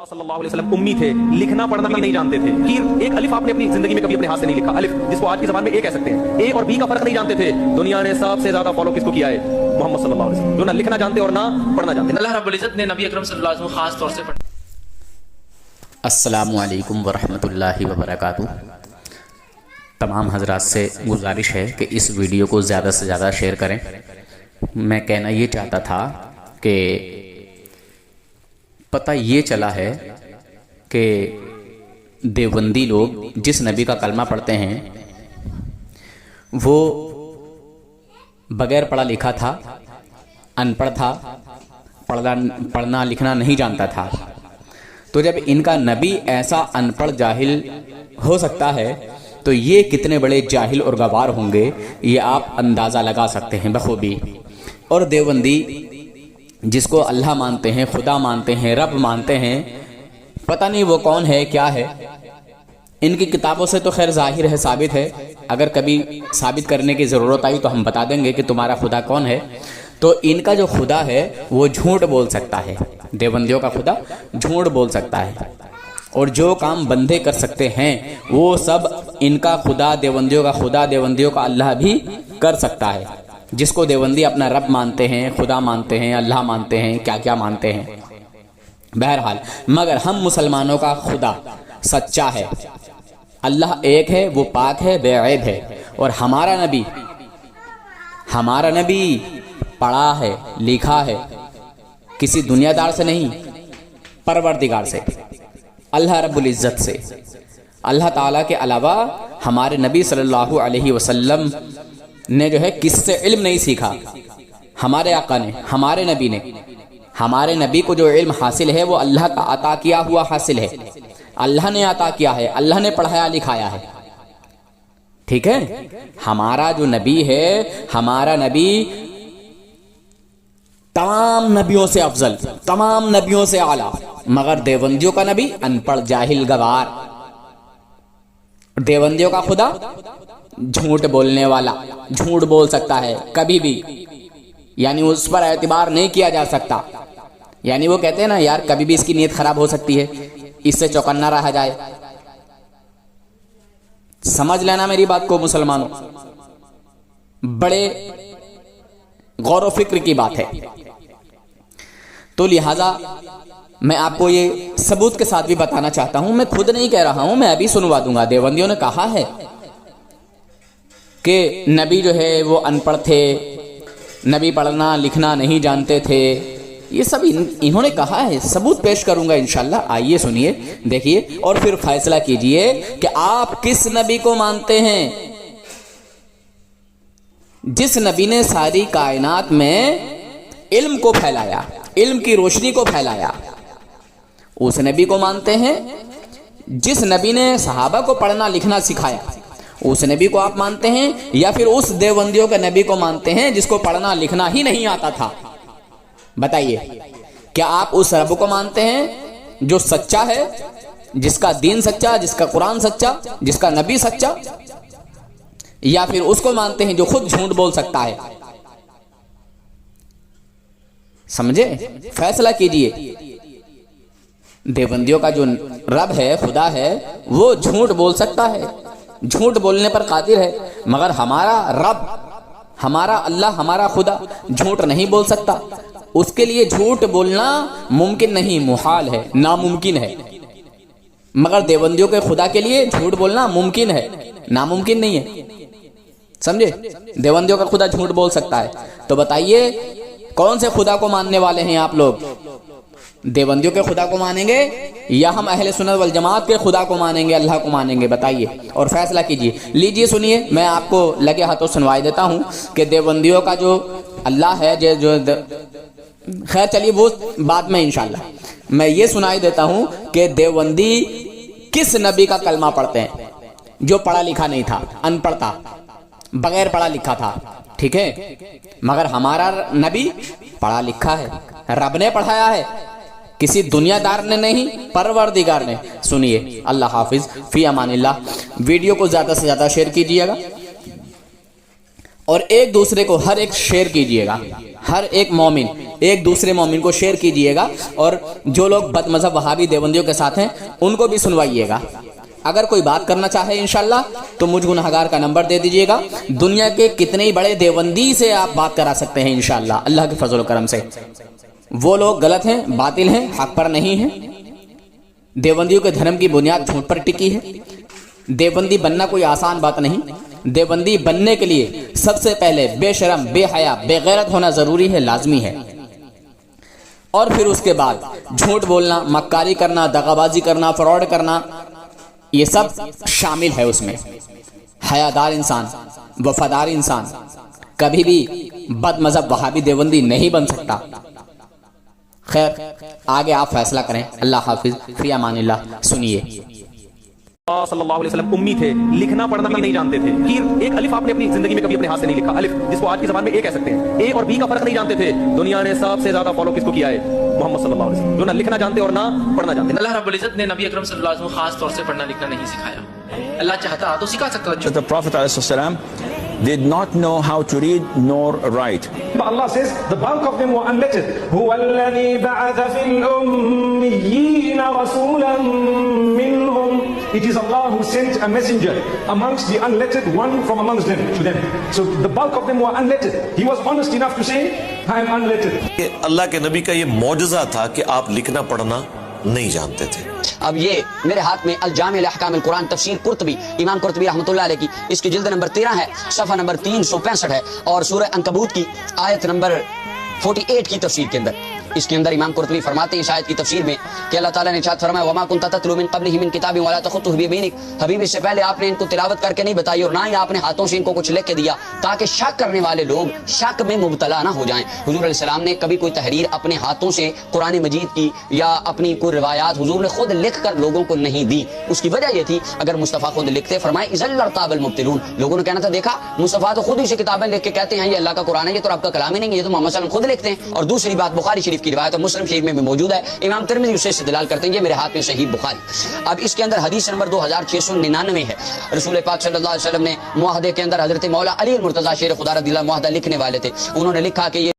صلی اللہ علیہ وسلم امی تھے, لکھنا پڑھنا بھی نہیں جانتے تھے. ایک الف آپ نے اپنی زندگی میں کبھی اپنے ہاتھ سے نہیں لکھا, الف جس کو آج کی زبان میں اے کہہ سکتے ہیں. اے اور بی کا فرق نہیں جانتے تھے. دنیا نے سب سے زیادہ فالو کس کو کیا ہے؟ محمد صلی اللہ علیہ وسلم, جو نہ لکھنا جانتے اور نہ پڑھنا جانتے. اللہ رب العزت نے نبی اکرم صلی اللہ علیہ وسلم خاص طور سے السلام علیکم ورحمۃ اللہ وبرکاتہ. تمام حضرات سے گزارش ہے کہ اس ویڈیو کو زیادہ سے زیادہ شیئر کریں. میں کہنا یہ چاہتا تھا کہ پتہ یہ چلا ہے کہ دیوبندی لوگ جس نبی کا کلمہ پڑھتے ہیں وہ بغیر پڑھا لکھا تھا, ان پڑھ تھا, پڑھنا لکھنا نہیں جانتا تھا. تو جب ان کا نبی ایسا ان پڑھ جاہل ہو سکتا ہے تو یہ کتنے بڑے جاہل اور گوار ہوں گے, یہ آپ اندازہ لگا سکتے ہیں بخوبی. اور دیوبندی جس کو اللہ مانتے ہیں, خدا مانتے ہیں, رب مانتے ہیں, پتہ نہیں وہ کون ہے کیا ہے. ان کی کتابوں سے تو خیر ظاہر ہے, ثابت ہے. اگر کبھی ثابت کرنے کی ضرورت آئی تو ہم بتا دیں گے کہ تمہارا خدا کون ہے. تو ان کا جو خدا ہے وہ جھوٹ بول سکتا ہے. دیوبندیوں کا خدا جھوٹ بول سکتا ہے, اور جو کام بندے کر سکتے ہیں وہ سب ان کا خدا, دیوبندیوں کا خدا, دیوبندیوں کا اللہ بھی کر سکتا ہے. جس کو دیوبندی اپنا رب مانتے ہیں, خدا مانتے ہیں, اللہ مانتے ہیں, کیا کیا مانتے ہیں. بہرحال مگر ہم مسلمانوں کا خدا سچا ہے, اللہ ایک ہے, وہ پاک ہے, بے عیب ہے. اور ہمارا نبی پڑھا ہے, لکھا ہے, کسی دنیا دار سے نہیں, پروردگار سے, اللہ رب العزت سے. اللہ تعالیٰ کے علاوہ ہمارے نبی صلی اللہ علیہ وسلم نے جو ہے کس سے علم نہیں سیکھا. ہمارے آقا نے, ہمارے نبی نے, ہمارے نبی کو جو علم حاصل ہے وہ اللہ کا عطا کیا ہوا حاصل ہے. اللہ نے عطا کیا ہے, اللہ نے پڑھایا لکھایا ہے. ٹھیک ہے, ہمارا جو نبی ہے, ہمارا نبی تمام نبیوں سے افضل, تمام نبیوں سے اعلیٰ. مگر دیوبندیوں کا نبی ان پڑھ جاہل گوار. دیوبندیوں کا خدا جھوٹ بولنے والا, جھوٹ بول سکتا ہے کبھی بھی, یعنی اس پر اعتبار نہیں کیا جا سکتا. یعنی وہ کہتے ہیں نا یار کبھی بھی اس کی نیت خراب ہو سکتی ہے, اس سے چوکنا رہا جائے. سمجھ لینا میری بات کو مسلمانوں, بڑے غور و فکر کی بات ہے. تو لہذا میں آپ کو یہ ثبوت کے ساتھ بھی بتانا چاہتا ہوں, میں خود نہیں کہہ رہا ہوں, میں ابھی سنوا دوں گا. دیوبندیوں نے کہا ہے کہ نبی جو ہے وہ ان پڑھ تھے, نبی پڑھنا لکھنا نہیں جانتے تھے. یہ سب انہوں نے کہا ہے, ثبوت پیش کروں گا انشاءاللہ. آئیے سنیے, دیکھیے, اور پھر فیصلہ کیجئے کہ آپ کس نبی کو مانتے ہیں. جس نبی نے ساری کائنات میں علم کو پھیلایا, علم کی روشنی کو پھیلایا, اس نبی کو مانتے ہیں. جس نبی نے صحابہ کو پڑھنا لکھنا سکھایا, اس نبی کو آپ مانتے ہیں, یا پھر اس دیوبندیوں کے نبی کو مانتے ہیں جس کو پڑھنا لکھنا ہی نہیں آتا تھا. بتائیے, کیا آپ اس رب کو مانتے ہیں جو سچا ہے, جس کا دین سچا, جس کا قرآن سچا, جس کا نبی سچا, یا پھر اس کو مانتے ہیں جو خود جھوٹ بول سکتا ہے؟ سمجھے, فیصلہ کیجئے. دیوبندیوں کا جو رب ہے, خدا ہے, وہ جھوٹ بول سکتا ہے, جھوٹ بولنے پر قادر ہے. مگر ہمارا رب, ہمارا اللہ, ہمارا خدا جھوٹ نہیں بول سکتا. اس کے لیے جھوٹ بولنا ممکن نہیں, محال ہے, ناممکن ہے. مگر دیوبندیوں کے خدا کے لیے جھوٹ بولنا ممکن ہے, ناممکن نہیں ہے. سمجھے, دیوبندیوں کا خدا جھوٹ بول سکتا ہے. تو بتائیے کون سے خدا کو ماننے والے ہیں آپ لوگ؟ دیوبندیوں کے خدا کو مانیں گے یا ہم اہل سنت والجماعت کے خدا کو مانیں گے, اللہ کو مانیں گے؟ بتائیے اور فیصلہ کیجئے. لیجئے سنیے, میں آپ کو لگے ہاتھوں سنوائی دیتا ہوں کہ دیوبندیوں کا جو اللہ ہے, جو خیر چلیے وہ بعد میں انشاءاللہ. میں یہ سنائی دیتا ہوں کہ دیوبندی کس نبی کا کلمہ پڑھتے ہیں جو پڑھا لکھا نہیں تھا, ان پڑھ تھا, بغیر پڑھا لکھا تھا. ٹھیک ہے, مگر ہمارا نبی پڑھا لکھا ہے, رب نے پڑھایا ہے, کسی دنیا دار نے نہیں, پروردگار نے. سنیے, اللہ حافظ, فی امان اللہ. ویڈیو کو زیادہ سے زیادہ شیئر کیجئے گا اور ایک دوسرے کو ہر ایک شیئر کیجئے گا. ہر ایک مومن ایک دوسرے مومن کو شیئر کیجئے گا، اور جو لوگ بد مذہب وہابی دیوبندیوں کے ساتھ ہیں ان کو بھی سنوائیے گا۔ اگر کوئی بات کرنا چاہے انشاءاللہ تو مجھ گنہگار کا نمبر دے دیجئے گا، دنیا کے کتنے ہی بڑے دیوبندی سے آپ بات کرا سکتے ہیں انشاءاللہ اللہ کے فضل و کرم سے۔ وہ لوگ غلط ہیں، باطل ہیں، حق پر نہیں ہیں۔ دیوبندیوں کے دھرم کی بنیاد جھوٹ پر ٹکی ہے۔ دیوبندی بننا کوئی آسان بات نہیں۔ دیوبندی بننے کے لیے سب سے پہلے بے شرم، بے حیا، بے غیرت ہونا ضروری ہے، لازمی ہے، اور پھر اس کے بعد جھوٹ بولنا، مکاری کرنا، دغابازی کرنا، فراڈ کرنا، یہ سب شامل ہے اس میں۔ حیادار انسان، وفادار انسان کبھی بھی بد مذہب وہابی دیوبندی نہیں بن سکتا۔ خیر آگے آپ فیصلہ کریں۔ اللہ حافظ، فی امان اللہ۔ سنیے، صلی اللہ علیہ وسلم امی تھے، لکھنا پڑھنا بھی نہیں جانتے تھے، ایک الف آپ نے اپنی زندگی میں کبھی اپنے ہاتھ سے نہیں لکھا، الف جس کو آج کی زبان میں اے کہہ سکتے ہیں، اے اور بی کا فرق نہیں جانتے تھے۔ دنیا نے سب سے زیادہ فالو کس کو کیا ہے؟ محمد صلی اللہ علیہ وسلم، جو نہ لکھنا جانتے اور نہ پڑھنا جانتے۔ اللہ رب العزت نے نبی اکرم صلی اللہ علیہ وسلم خاص طور سے پڑھنا لکھنا نہیں سکھایا۔ اللہ چاہتا تو سکھا سکتا تھا۔ The Prophet ﷺ did not know how to read nor write. But Allah says the bulk of them were unlettered. هو الذي بعث في الأميين رسولا منهم. It is Allah who sent a messenger amongst the unlettered, one from amongst them to them. So the bulk of them were unlettered. He was honest enough to say, I am unlettered. کہ اللہ کے نبی کا یہ معجزہ تھا کہ آپ لکھنا پڑھنا نہیں جانتے تھے۔ اب یہ میرے ہاتھ میں الجامع الاحکام القرآن تفسیر قرطبی، امام قرطبی رحمۃ اللہ علیہ کی، اس کی جلد نمبر 13 ہے، صفحہ نمبر 365 ہے، اور سورہ عنکبوت کی آیت نمبر 48 کی تفسیر کے اندر، اس کے اندر امام قرطبی فرماتے ہیں اس آیت کی تفسیر میں کہ اللہ تعالیٰ نے ارشاد فرمایا وما كنت تتلو من قبله من کتاب ولا تخطه بيمينك، حبیب اس سے پہلے آپ نے ان کو تلاوت کر کے نہیں بتائی اور نہ ہی آپ نے ہاتھوں سے ان کو کچھ لکھ کے دیا تاکہ شک کرنے والے لوگ شک میں مبتلا نہ ہو جائیں۔ حضور علیہ السلام نے کبھی کوئی تحریر اپنے ہاتھوں سے قرآن مجید کی یا اپنی کوئی روایات حضور نے خود لکھ کر لوگوں کو نہیں دی۔ اس کی وجہ یہ تھی اگر مصطفیٰ خود لکھتے، فرمائے اذا لارتاب المبطلون، لوگوں نے کہنا تھا دیکھا مصطفیٰ تو خود ہی سے کتابیں لکھ کے کہتے ہیں یہ اللہ کا قرآن ہے، یہ تو آپ کا کلام ہی نہیں ہے، یہ تو محمد صلی اللہ علیہ وسلم خود لکھتے ہیں۔ اور دوسری بات بخاری شریف کی روایت اور مسلم شریف میں بھی موجود ہے، امام ترمذی اسے استدلال کرتے ہیں، یہ میرے ہاتھ میں صحیح بخاری۔ اب اس کے اندر حدیث نمبر 2699 ہے، رسول پاک صلی اللہ علیہ وسلم نے معاہدے کے اندر حضرت مولا علی المرتضیٰ شیر خدا رضی اللہ معاہدہ لکھنے والے تھے، انہوں نے لکھا کہ یہ